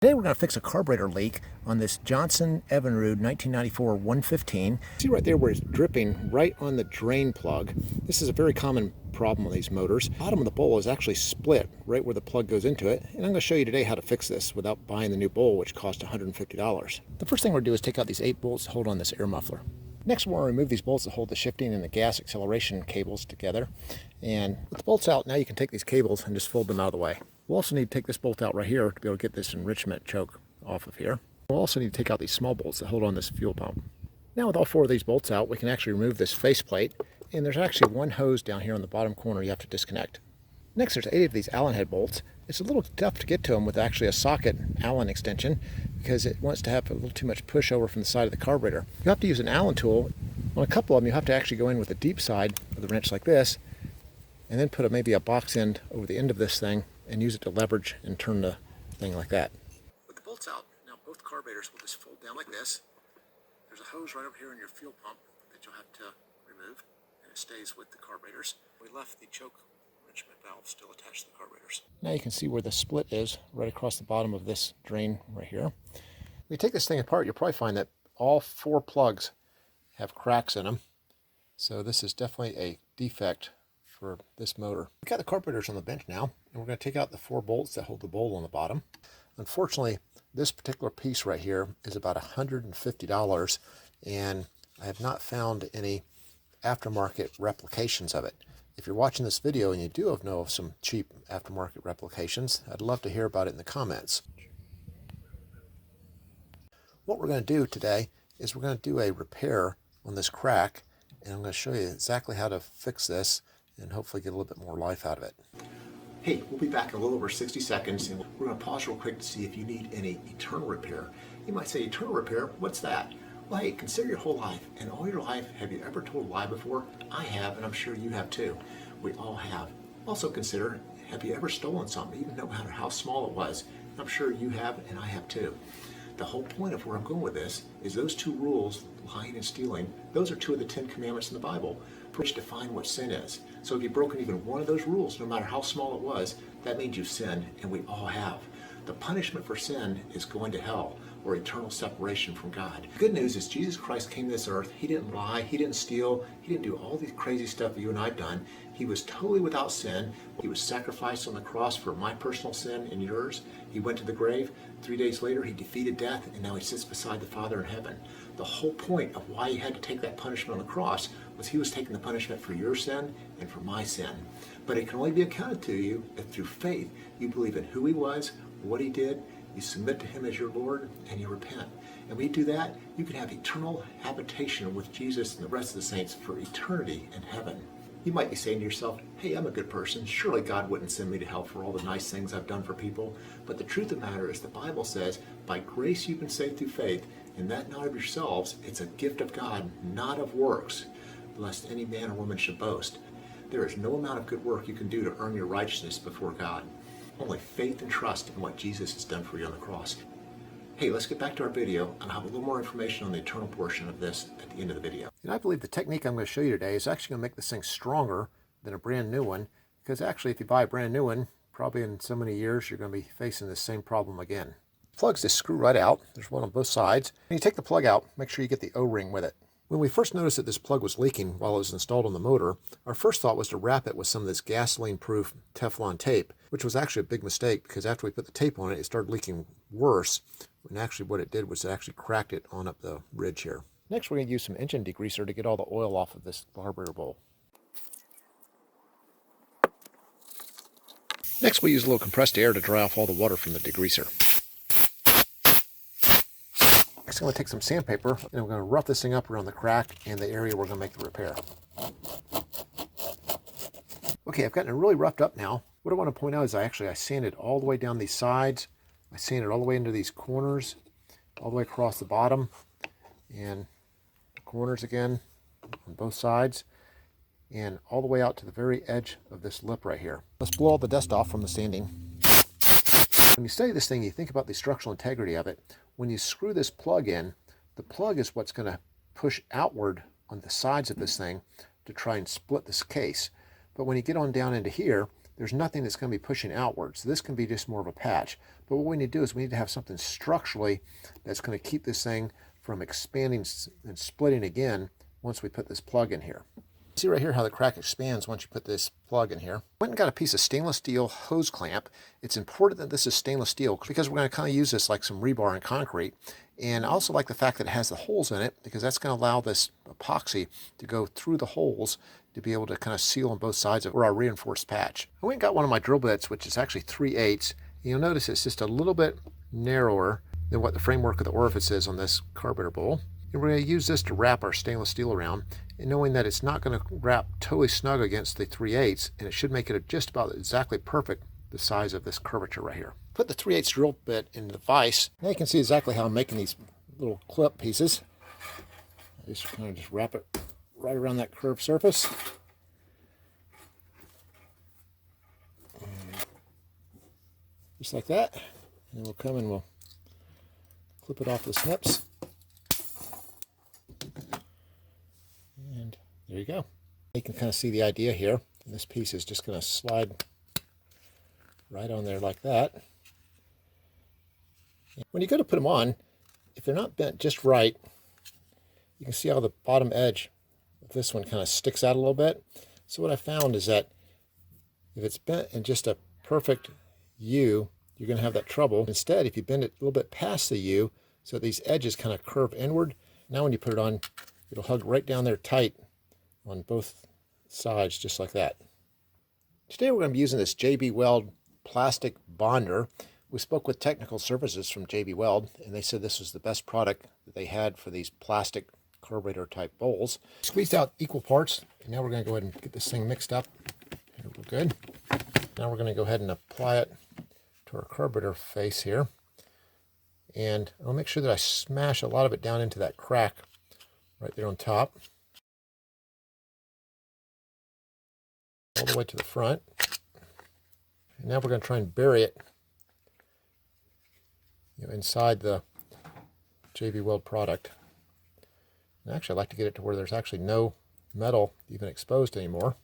Today we're going to fix a carburetor leak on this Johnson Evinrude 1994 115. See right there where it's dripping right on the drain plug. This is a very common problem with these motors. The bottom of the bowl is actually split right where the plug goes into it, and I'm going to show you today how to fix this without buying the new bowl, which cost $150. The first thing we're going to do is take out these 8 bolts to hold on this air muffler. Next, we're going to remove these bolts that hold the shifting and the gas acceleration cables together. And with the bolts out, now you can take these cables and just fold them out of the way. We'll also need to take this bolt out right here to be able to get this enrichment choke off of here. We'll also need to take out these small bolts that hold on this fuel pump. Now with all 4 of these bolts out, we can actually remove this faceplate. And there's actually one hose down here on the bottom corner you have to disconnect. Next, there's 8 of these Allen head bolts. It's a little tough to get to them with actually a socket Allen extension because it wants to have a little too much pushover from the side of the carburetor. You have to use an Allen tool. On a couple of them, you have to actually go in with the deep side of the wrench like this, and then put maybe a box end over the end of this thing and use it to leverage and turn the thing like that. With the bolts out, now both carburetors will just fold down like this. There's a hose right over here in your fuel pump that you'll have to remove, and it stays with the carburetors. We left the choke enrichment valve still attached to the carburetors. Now you can see where the split is right across the bottom of this drain right here. When you take this thing apart, you'll probably find that all 4 plugs have cracks in them. So this is definitely a defect for this motor. We've got the carburetors on the bench now, and we're going to take out the 4 bolts that hold the bowl on the bottom. Unfortunately, this particular piece right here is about $150, and I have not found any aftermarket replications of it. If you're watching this video and you do know of some cheap aftermarket replications, I'd love to hear about it in the comments. What we're going to do today is we're going to do a repair on this crack, and I'm going to show you exactly how to fix this and hopefully get a little bit more life out of it. Hey, we'll be back in a little over 60 seconds, and we're going to pause real quick to see if you need any eternal repair. You might say, eternal repair? What's that? Well, hey, consider your whole life. In all your life, have you ever told a lie before? I have, and I'm sure you have too. We all have. Also consider, have you ever stolen something, even no matter how small it was? I'm sure you have, and I have too. The whole point of where I'm going with this is those 2 rules, lying and stealing, those are 2 of the 10 commandments in the Bible, which define what sin is. So if you've broken even one of those rules, no matter how small it was, that means you've sinned, and we all have. The punishment for sin is going to hell, or eternal separation from God. The good news is Jesus Christ came to this earth. He didn't lie, he didn't steal, he didn't do all these crazy stuff that you and I've done. He was totally without sin. He was sacrificed on the cross for my personal sin and yours. He went to the grave. 3 days later, he defeated death, and now he sits beside the Father in heaven. The whole point of why he had to take that punishment on the cross was he was taking the punishment for your sin and for my sin. But it can only be accounted to you if through faith you believe in who he was, what he did, you submit to him as your Lord, and you repent. And when you do that, you can have eternal habitation with Jesus and the rest of the saints for eternity in heaven. You might be saying to yourself, hey, I'm a good person. Surely God wouldn't send me to hell for all the nice things I've done for people. But the truth of the matter is the Bible says, by grace you've been saved through faith, and that not of yourselves. It's a gift of God, not of works, lest any man or woman should boast. There is no amount of good work you can do to earn your righteousness before God. Only faith and trust in what Jesus has done for you on the cross. Hey, let's get back to our video, and I'll have a little more information on the eternal portion of this at the end of the video. And I believe the technique I'm going to show you today is actually going to make this thing stronger than a brand new one, because actually if you buy a brand new one, probably in so many years you're going to be facing the same problem again. Plugs just screw right out. There's one on both sides. When you take the plug out, make sure you get the O-ring with it. When we first noticed that this plug was leaking while it was installed on the motor, our first thought was to wrap it with some of this gasoline-proof Teflon tape, which was actually a big mistake because after we put the tape on it, it started leaking worse. And actually what it did was it actually cracked it on up the ridge here. Next, we're going to use some engine degreaser to get all the oil off of this carburetor bowl. Next, we use a little compressed air to dry off all the water from the degreaser. Next, I'm going to take some sandpaper and I'm going to rough this thing up around the crack and the area we're going to make the repair. Okay, I've gotten it really roughed up now. What I want to point out is I sanded all the way down these sides. I sanded all the way into these corners, all the way across the bottom, and the corners again on both sides, and all the way out to the very edge of this lip right here. Let's blow all the dust off from the sanding. When you study this thing, you think about the structural integrity of it. When you screw this plug in, the plug is what's going to push outward on the sides of this thing to try and split this case. But when you get on down into here, there's nothing that's going to be pushing outwards. So this can be just more of a patch. But what we need to do is we need to have something structurally that's going to keep this thing from expanding and splitting again once we put this plug in here. See right here how the crack expands once you put this plug in here. Went and got a piece of stainless steel hose clamp. It's important that this is stainless steel because we're going to kind of use this like some rebar in concrete. And I also like the fact that it has the holes in it because that's going to allow this epoxy to go through the holes to be able to kind of seal on both sides of our reinforced patch. I went and got one of my drill bits, which is actually 3/8. You'll notice it's just a little bit narrower than what the framework of the orifice is on this carburetor bowl. And we're going to use this to wrap our stainless steel around, and knowing that it's not going to wrap totally snug against the 3/8, and it should make it just about exactly perfect the size of this curvature right here. Put the 3/8 drill bit in the vise. Now you can see exactly how I'm making these little clip pieces. I just kind of just wrap it right around that curved surface. And just like that. And then we'll come and we'll clip it off the snips. And there you go. You can kind of see the idea here. And this piece is just going to slide right on there like that. And when you go to put them on, if they're not bent just right, you can see how the bottom edge of this one kind of sticks out a little bit. So what I found is that if it's bent in just a perfect U, you're going to have that trouble. Instead, if you bend it a little bit past the U, so these edges kind of curve inward, now when you put it on, it'll hug right down there tight on both sides, just like that. Today we're going to be using this JB Weld plastic bonder. We spoke with technical services from JB Weld, and they said this was the best product that they had for these plastic carburetor type bowls. Squeezed out equal parts, and now we're going to go ahead and get this thing mixed up. Here, we're good. Now we're going to go ahead and apply it to our carburetor face here. And I'll make sure that I smash a lot of it down into that crack right there on top. All the way to the front. And now we're going to try and bury it inside the JB Weld product. And actually, I like to get it to where there's actually no metal even exposed anymore.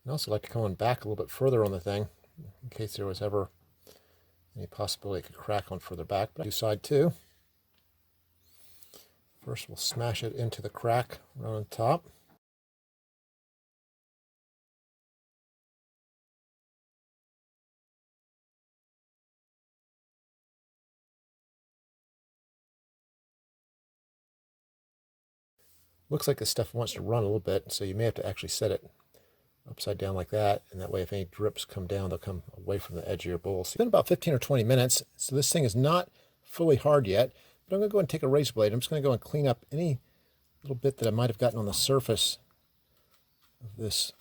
I also like to come on back a little bit further on the thing in case there was ever any possibility it could crack on further back. But I'll do side two. First, we'll smash it into the crack right on top. Looks like this stuff wants to run a little bit, so you may have to actually set it upside down like that, and that way if any drips come down, they'll come away from the edge of your bowl. So it's been about 15 or 20 minutes, so this thing is not fully hard yet, but I'm going to go and take a razor blade. I'm just going to go and clean up any little bit that I might have gotten on the surface of this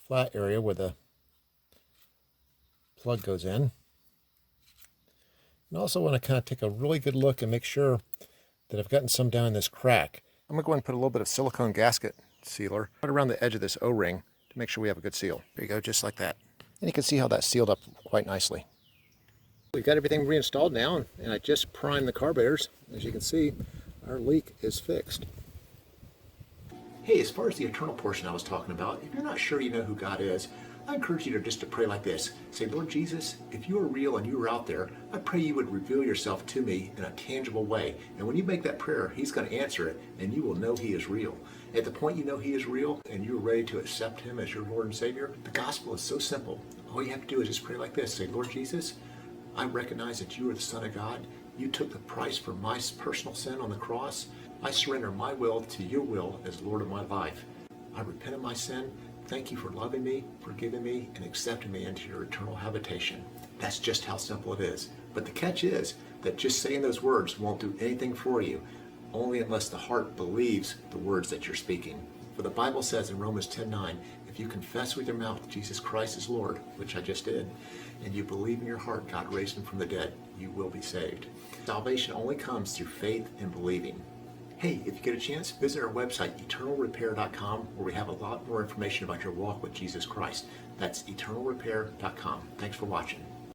flat area where the plug goes in. And also want to kind of take a really good look and make sure that I've gotten some down in this crack. I'm going to go ahead and put a little bit of silicone gasket sealer right around the edge of this O-ring to make sure we have a good seal. There you go, just like that. And you can see how that sealed up quite nicely. We've got everything reinstalled now, and I just primed the carburetors. As you can see, our leak is fixed. Hey, as far as the eternal portion I was talking about, if you're not sure you know who God is, I encourage you to just pray like this. Say, Lord Jesus, if you are real and you are out there, I pray you would reveal yourself to me in a tangible way. And when you make that prayer, he's going to answer it, and you will know he is real. At the point you know he is real and you're ready to accept him as your Lord and Savior, the gospel is so simple. All you have to do is just pray like this. Say, Lord Jesus, I recognize that you are the Son of God. You took the price for my personal sin on the cross. I surrender my will to your will as Lord of my life. I repent of my sin. Thank you for loving me, forgiving me, and accepting me into your eternal habitation. That's just how simple it is. But the catch is that just saying those words won't do anything for you, only unless the heart believes the words that you're speaking. For the Bible says in Romans 10:9, if you confess with your mouth Jesus Christ is Lord, which I just did, and you believe in your heart God raised him from the dead, you will be saved. Salvation only comes through faith and believing. Hey, if you get a chance, visit our website, eternalrepair.com, where we have a lot more information about your walk with Jesus Christ. That's eternalrepair.com. Thanks for watching.